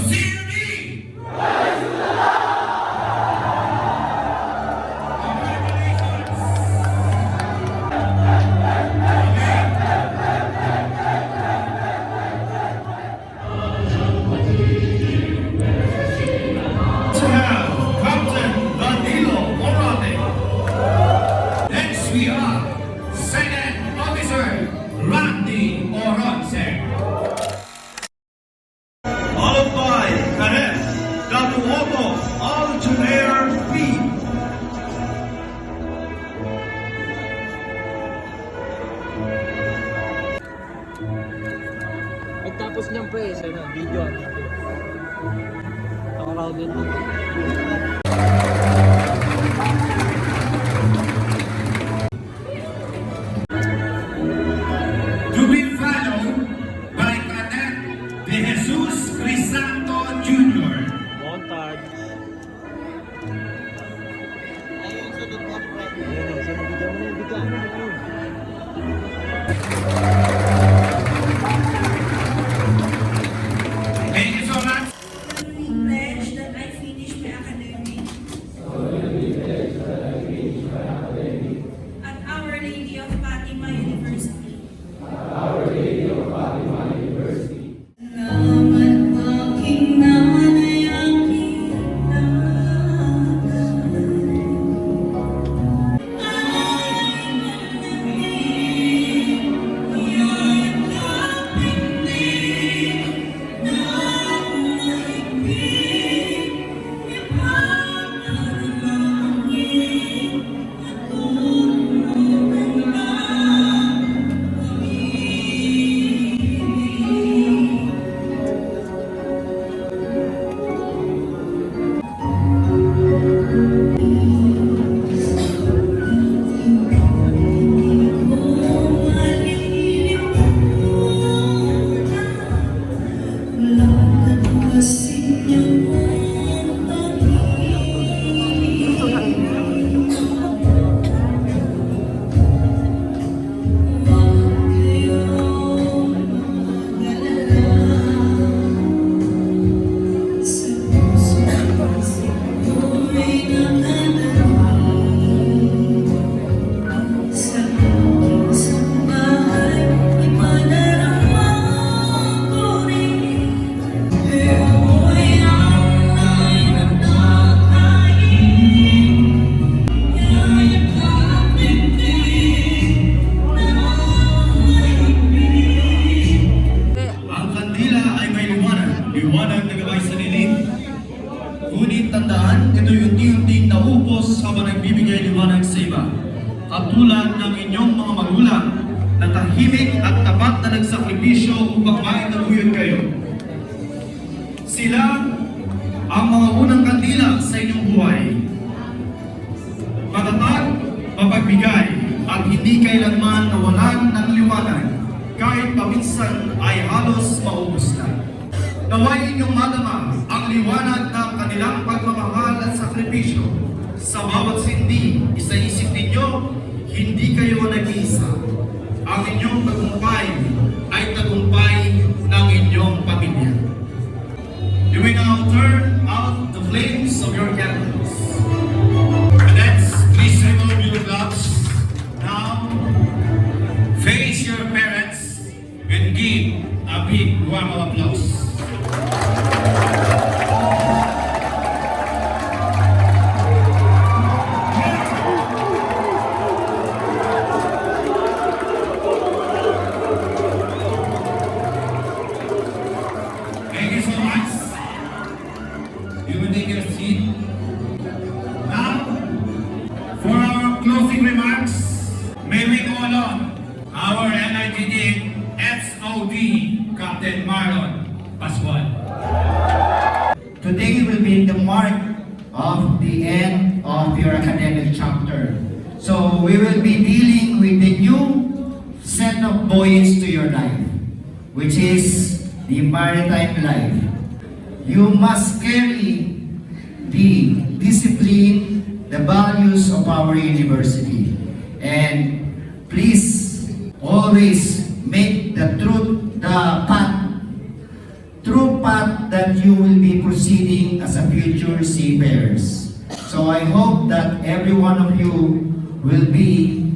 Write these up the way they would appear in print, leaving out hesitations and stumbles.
CME! To have Captain Danilo Orate. Next we are Second Officer Randy Oronce. Followed by Cadet Dabuoto Aljunair P. Pagtapos niyang praise, video. Nakaraw din mo. To be followed by Cadet De Jesus Crisanto Jr. Montage. Ayun, sunod mo, pre. Ayun, sunod video mo na yung video. Thank you so much. Pledge that I finish my academic at Our Lady of Fatima University. Salamat aking nanay, aking Ang kandila ay may liwanag, liwanag na gabay sa dilim. Ngunit tandaan, ito'y unti-unting naupos habang nagbibigay liwanag sa iba. Katulad ng inyong mga magulang na tahimik at tapat na nagsakripisyo upang maitaguyod kayo. Sila ang mga unang kandila sa inyong buhay. Matatag, mapagbigay, at hindi kailanman nawalan ng liwanag kahit paminsan ay halos maubos na. Naway inyong madama ang liwanag ng kanilang pagmamahal at sakripisyo. Sa bawat sindi, isa-isip ninyo, hindi kayo nag-iisa. Ang inyong tagumpay ay tagumpay ng inyong pamilya. You will now turn out the flames of your candles. Cadets, please remove your gloves. Now, face your parents and give a big warm applause. Thank you so much. You will take your seat. Now, for our closing remarks, may we call on our NITD SOD Captain Marlon Pascual. Today will be the mark of the end of your academic chapter. So we will be dealing with the new set of buoys to your life, which is the maritime life. You must carry the discipline, the values of our university. And please always make the truth the path, true path that you will be proceeding as a future seafarers. So I hope that every one of you will be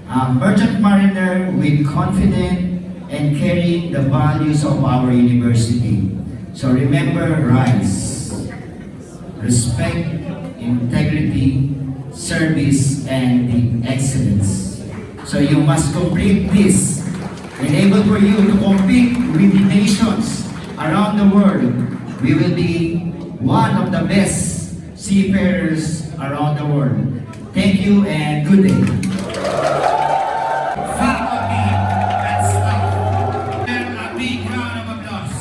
a merchant mariner with confidence and carrying the values of our university. So remember, rise, respect, integrity, service, and the excellence. So you must complete this, enable for you to compete with the nations around the world. We will be one of the best seafarers around the world. Thank you and good day. Faculty and staff. And a big round of applause.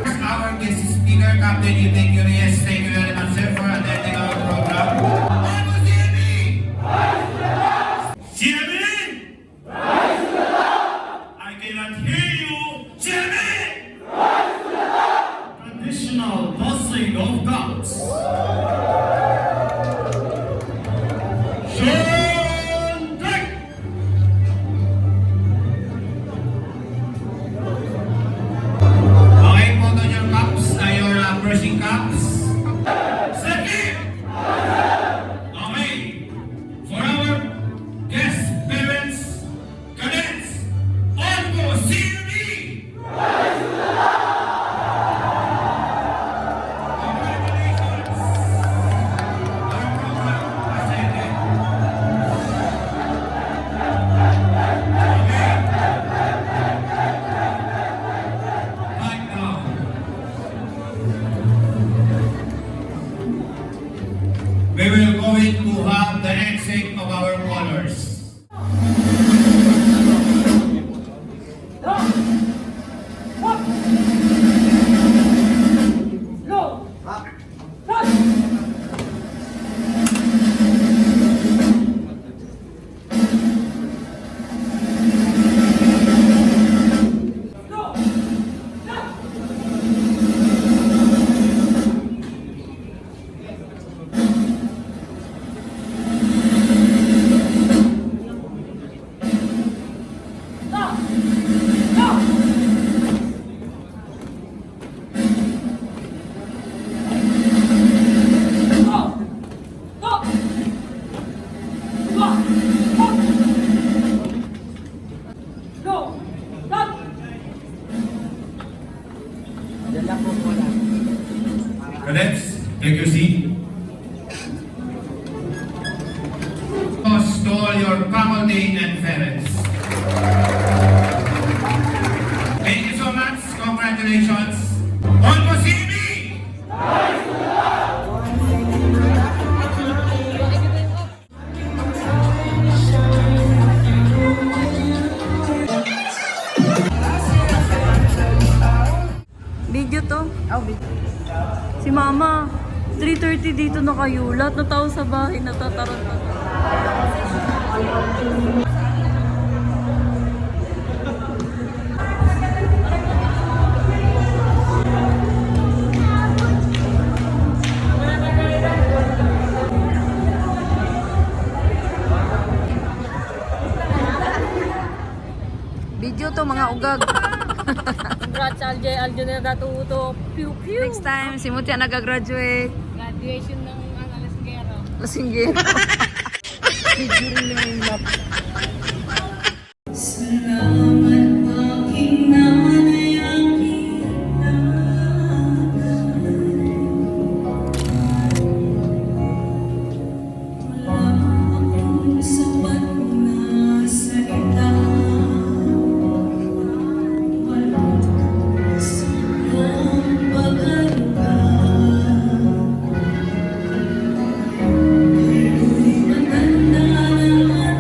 Our guest speaker, Captain Ethan Curious, thank you very much, sir, for attending our program. Ano CME? CME? I cannot hear you. CME? Traditional tossing of cups. Shontek! Okay, put on your cups, your brushing cups. Second! Okay, for our guests, parents, cadets, all go CME! Congratulations! Our program has ended. Okay. Right now, we will go in to have the exit of our colors. Cadets, take your seat. Toss to all your faculty and parents. Thank you so much. Congratulations. On po CME! Video to? Si Mama, 3:30 dito na kayo. Lahat ng tao sa bahay natataranta. Video to mga ugag. Congrats, Aljo na natuto. Pew, pew. Next time, si Mutia nagagraduate. Graduation ng Lasingero. Lasinggero. Video rin naman yung map. Salamat aking nanay, aking wala akong sapat na salita. Wala sa iyong pag-alala. Ako'y matanda naman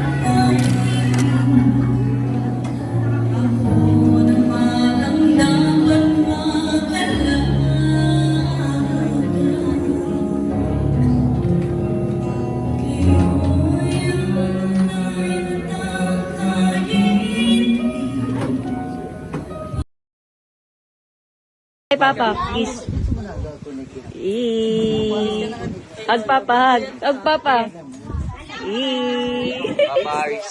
ako naman ang dapat mag-alala. Kayo'y ang natatangkayin. Hey, Papa, kiss. Hug, Papa, hug. Hug, Papa. Paparis.